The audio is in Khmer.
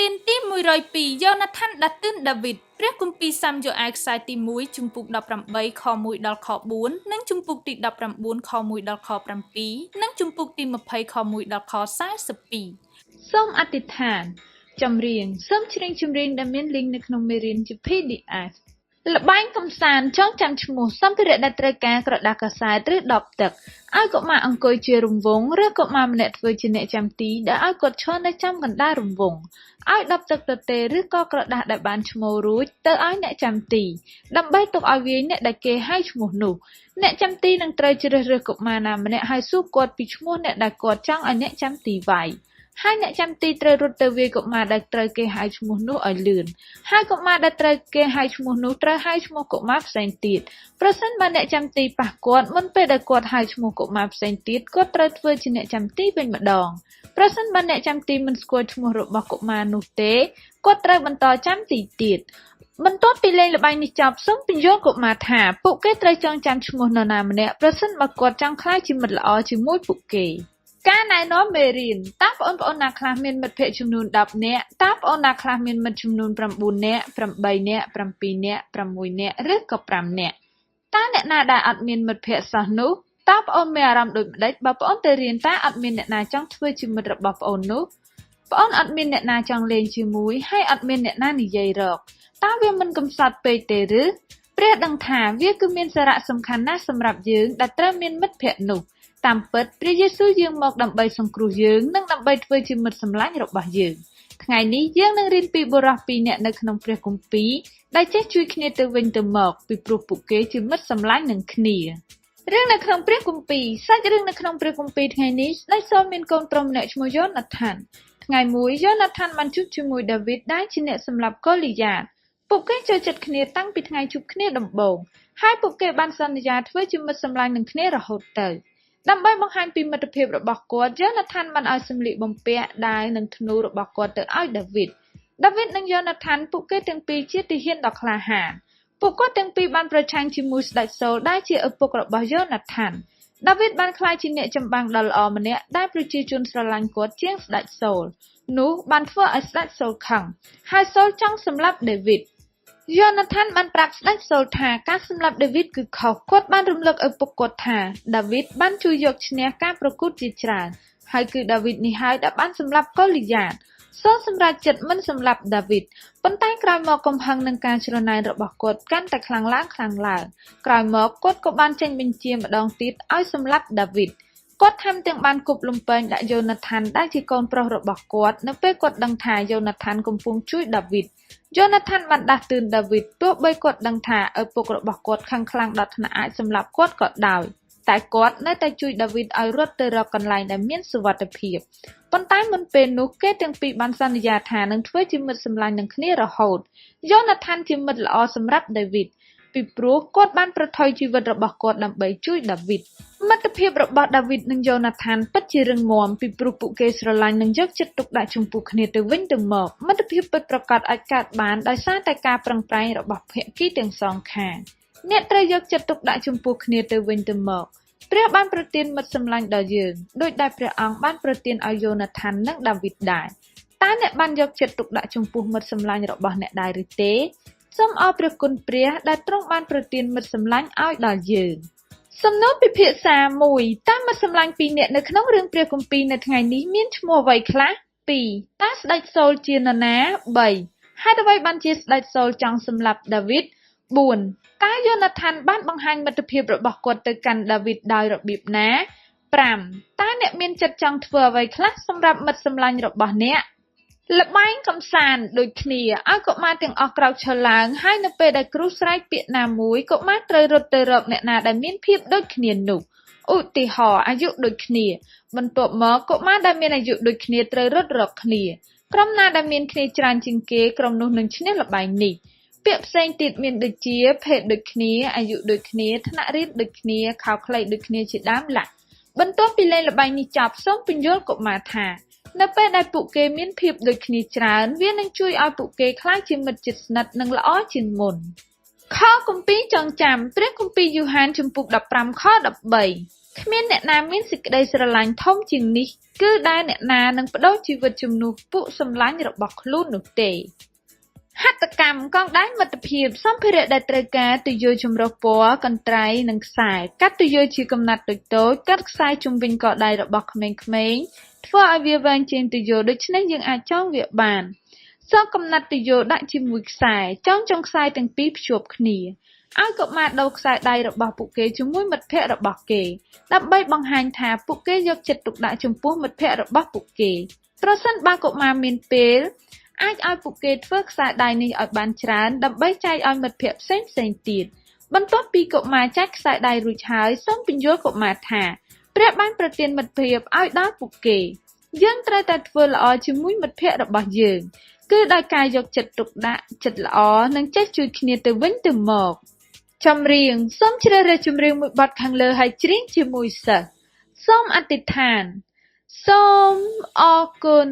រៀនទី102 Jonathan ដាក់ទិន David ព្រះគម្ពីរសាមយ៉ូអែលខ្សែទី1ជំពូក18ខ1ដល់ខ4និងជំពូកទី19ខ1ដល់ខ7និងជំពូកទី20ខ1ដល់ខ42សូមអធិដ្ឋានចម្រៀងសូមច្រៀងចម្រៀងដែលមានលីងនៅក្នុងមេរៀនជា PDF ល្បែងកម្សាន្តចងចាំឈ្មោះសម្ភារៈដែលត្រូវការក្រដាសកាសែតឬដបទឹកឲ្យកុមារអង្គុយជារង្វង់ឬកុមារម្នាក់ធ្វើជាអ្នកចាំទីដែលឲ្យគាត់ឈរនៅចំកណ្ដាលរង្វង់ឲ្យដបទឹកទទេឬក៏ក្រដាសដែលបានឈ្មោះរួចទៅឲ្យអ្នកចាំទីដើម្បីទុកឲ្យវាយអ្នកដែលគេហៅឈ្មោះនោះអ្នកចាំទីនឹងត្រូវជ្រើសរើសកុមារណាម្នាក់ហើយសួរគាត់ពីឈ្មោះអ្នកដែលគាត់ចង់ឲ្យអ្នកចាំទីវាយហើយអ្នកចាំទីត្រូវរត់ទៅវាយកុមារដែលត្រូវគេហៅឈ្មោះនោះឲ្យលឿនហើយកុមារដែលត្រូវគេហៅឈ្មោះនោះត្រូវហៅឈ្មោះកុមារផ្សេងទៀតប្រសិនបើអ្នកចាំទីប៉ះគាត់មុនពេលដែលគាត់ហៅឈ្មោះកុមារផ្សេងទៀតគាត់ត្រូវធ្វើជាអ្នកចាំទីវិញម្ដងប្រសិនបើអ្នកចាំទីមិនស្គាល់ឈ្មោះរបស់កុមារនោះទេគាត់ត្រូវបន្តចាំទីទៀតបន្ទាប់ពីលេងល្បែងនេះចប់សូមពន្យល់កុមារថាពួកគេត្រូវចងចាំឈ្មោះនរណាម្នាក់ប្រសិនបើគាត់ចង់ក្លាយជាមិត្តល្អជាមួយពួកគេការណែនាំមេរៀនតើបងប្អូនណាខ្លះមានមិត្តភ័ក្តិចំនួន10នាក់តើបងប្អូនណាខ្លះមានមិត្តចំនួន9នាក់8នាក់7នាក់6នាក់ឬក៏5នាក់តើអ្នកណាដែលអត់មានមិត្តភ័ក្តិសោះនោះតើបងប្អូនមានអារម្មណ៍ដូចម្ដេចបើបងប្អូនទៅរៀនតើអត់មានអ្នកណាចង់ធ្វើជាមិត្តរបស់បងប្អូននោះបងប្អូនអត់មានអ្នកណាចង់លេងជាមួយហើយអត់មានអ្នកណានិយាយរកតើវាមិនកំសត់ពេកទេឬព្រះដឹងថាវាគឺមានសារៈសំខាន់ណាស់សម្រាប់យើងដែលត្រូវមានមិត្តភ័ក្តិនោះតាមពិតព្រះយេស៊ូវយាងមកដើម្បីសង្គ្រោះយើងនិងដើម្បីធ្វើជាមិត្តសម្លាញ់របស់យើងថ្ងៃនេះយើងនឹងរៀនពីបុរស2នាក់នៅក្នុងព្រះគម្ពីរដែលចេះជួយគ្នាទៅវិញទៅមកពីព្រោះពួកគេជាមិត្តសម្លាញ់នឹងគ្នារឿងនៅក្នុងព្រះគម្ពីរសាច់រឿងនៅក្នុងព្រះគម្ពីរថ្ងៃនេះស្ដេចសូលមានកូនប្រុសម្នាក់ឈ្មោះយ៉ូណាថានថ្ងៃមួយយ៉ូណាថានបានជួបជាមួយដាវីតដែលជាអ្នកសម្លាប់កូលីយ៉ាតពួកគេចូលចិត្តគ្នាតាំងពីថ្ងៃជួបគ្នាដំបូងហើយពួកគេបានសន្យាធ្វើជាមិត្តសម្លាញ់នឹងគ្នារហូតទៅដើម្បីបង្ហាញពីមិត្តភាពរបស់គាត់យ៉ូណាថានបានឲ្យសម្លៀកបំពាក់ដាវនិងធ្នូរបស់គាត់ទៅឲ្យដាវីតនិងយ៉ូណាថានពួកគេទាំងពីរជាទាហានដ៏ក្លាហានពួកគាត់ទាំងពីរបានប្រឆាំងជាមួយស្ដេចសូលដែលជាឪពុករបស់យ៉ូណាថានដាវីតបានក្លាយជាអ្នកចម្បាំងដ៏ល្អម្នាក់ដែលប្រជាជនស្រឡាញ់គាត់ជាងស្ដេចសូលនោះបានធ្វើឲ្យស្ដេចសូលខឹងហើយសូលចង់សម្លាប់ដាវីតយ៉ូណាថានបានប្រាប់ស្ដេចសូលថាការសម្លាប់ដាវីតគឺខុសគាត់បានរំលឹកឪពុកគាត់ថាដាវីតបានជួយយកឈ្នះការប្រកួតជាច្រើនហើយគឺដាវីតនេះហើយដែលបានសម្លាប់កូលីយ៉ាតសូលសម្រេចចិត្តមិនសម្លាប់ដាវីតប៉ុន្តែក្រោយមកកំហឹងនឹងការច្រណែនរបស់គាត់កាន់តែខ្លាំងឡើងក្រោយមកគាត់ក៏បានចេញបញ្ជាម្ដងទៀតឲ្យសម្លាប់ដាវីតគាត់ថែមទាំងបានគប់លំពែងដាក់យ៉ូណាថានដែលជាកូនប្រុសរបស់គាត់នៅពេលគាត់ដឹងថាយ៉ូណាថានកំពុងជួយដាវីតយ៉ូណាថានបានដាស់តឿនដាវីតទោះបីគាត់ដឹងថាឪពុករបស់គាត់ខឹងខ្លាំងដល់ថ្នាក់អាចសម្លាប់គាត់ក៏ដោយតែគាត់នៅតែជួយដាវីតឲ្យរត់ទៅរកកន្លែងដែលមានសុវត្ថិភាពប៉ុន្តែមុនពេលនោះគេទាំងពីរបានសន្យាថានឹងធ្វើជាមិត្តសម្លាញ់នឹងគ្នារហូតយ៉ូណាថានជាមិត្តល្អសម្រាប់ដាវីតពីព្រោះគាត់បានប្រថុយជីវិតរបស់គាត់ដើម្បីជួយដាវីតមិត្តភាពរបស់ដាវីតនិងយ៉ូណាថានពិតជារឹងមាំពីព្រោះពួកគេស្រឡាញ់និងយកចិត្តទុកដាក់ចំពោះគ្នាទៅវិញទៅមកមិត្តភាពពិតប្រាកដអាចកើតបានដោយសារតែការប្រឹងប្រែងរបស់ភាគីទាំងសងខាងអ្នកត្រូវយកចិត្តទុកដាក់ចំពោះគ្នាទៅវិញទៅមកព្រះបានប្រទានមិត្តសម្លាញ់ដល់យើងដោយដែលព្រះអង្គបានប្រទានឲ្យយ៉ូណាថាននិងដាវីតដែរតើអ្នកបានយកចិត្តទុកដាក់ចំពោះមិត្តសម្លាញ់របស់អ្នកដែរឬទេសូមអរព្រះគុណព្រះដែលទ្រង់បានប្រទានមិត្តសម្លាញ់ឲ្យដល់យើងសំណួរពិភាក្សា1តើមិត្តសម្លាញ់2នាក់នៅក្នុងរឿងព្រះគម្ពីរនៅថ្ងៃនេះមានឈ្មោះអ្វីខ្លះ2តើស្ដេចសូលជានរណា3ហេតុអ្វីបានជាស្ដេចសូលចង់សម្លាប់ដាវីត4តើយ៉ូណាថានបានបង្ហាញមិត្តភាពរបស់គាត់ទៅកាន់ដាវីតដោយរបៀបណា5តើអ្នកមានចិត្តចង់ធ្វើអ្វីខ្លះសម្រាប់មិត្តសម្លាញ់របស់អ្នកល្បែងកម្សាន្តដូចគ្នាឲ្យកុមារទាំងអស់ក្រោកឈរឡើងហើយនៅពេលដែលគ្រូស្រែកពាក្យណាមួយកុមារត្រូវរត់ទៅរកអ្នកណាដែលមានភាពដូចគ្នានោះឧទាហរណ៍អាយុដូចគ្នាបន្ទាប់មកកុមារដែលមានអាយុដូចគ្នាត្រូវរត់រកគ្នាក្រុមណាដែលមានគ្នាច្រើនជាងគេក្រុមនោះនឹងឈ្នះល្បែងនេះពាក្យផ្សេងទៀតមានដូចជាភេទដូចគ្នាអាយុដូចគ្នាថ្នាក់រៀនដូចគ្នាខោខ្លីដូចគ្នាជាដើមបន្ទាប់ពីលេងល្បែងនេះចប់សូមពន្យល់កុមារថានៅពេលដែលពួកគេមានភាពដូចគ្នាច្រើនវានឹងជួយឲ្យពួកគេក្លាយជាមិត្តជិតស្និទ្ធនិងល្អជាងមុនខគម្ពីរចងចាំព្រះគម្ពីរយូហានជំពូក15ខ13 គ្មានអ្នកណាមានសេចក្តីស្រឡាញ់ធំជាងនេះគឺដែលអ្នកណានឹងបដូរជីវិតជំនួសពួកសម្លាញ់របស់ខ្លួននោះទេហត្ថកម្មកងដៃមិត្តភាពសម្ភារៈដែលត្រូវការទុយោចម្រុះពណ៌កន្ត្រៃនិងខ្សែកាត់ទុយោជាកំណាត់តូចៗកាត់ខ្សែជុំវិញកដៃរបស់ក្មេងៗធ្វើឲ្យវាវែងជាងទុយោដូច្នេះយើងអាចចងវាបានសងកំណាត់ទុយោដាក់ជាមួយខ្សែចងចុងខ្សែទាំងពីរភ្ជាប់គ្នាឲ្យកុមារដូរខ្សែដៃរបស់ពួកគេជាមួយមិត្តភ័ក្តិរបស់គេដើម្បីបង្ហាញថាពួកគេយកចិត្តទុកដាក់ចំពោះមិត្តភ័ក្តិរបស់ពួកគេប្រសិនបើកុមារមានពេលអាចឲ្យពួកគេធ្វើខ្សែដៃនេះឲ្យបានច្រើនដើម្បីចែកឲ្យមិត្តភ័ក្តិផ្សេងៗទៀតបន្ទាប់ពីកុមារចែកខ្សែដៃរួចហើយសូមពន្យល់កុមារថាព្រះបានប្រទានមិត្តភាពឲ្យដល់ពួកគេយើងត្រូវតែធ្វើល្អជាមួយមិត្តភ័ក្តិរបស់យើងគឺដោយការយកចិត្តទុកដាក់ចិត្តល្អនិងចេះជួយគ្នាទៅវិញទៅមកចម្រៀងសូមជ្រើសរើសចម្រៀងមួយបទខាងលើហើយច្រៀងជាមួយសិស្សសូមអធិដ្ឋានសូមអរគុណ